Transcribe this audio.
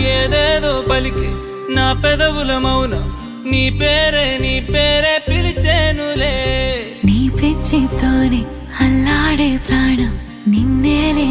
ఏదేదో పలికి నా పెదవుల మౌనం నీ పేరే పిలిచేనులే. నీ పిచ్చితోనే అల్లాడే ప్రాణం నిన్నేలే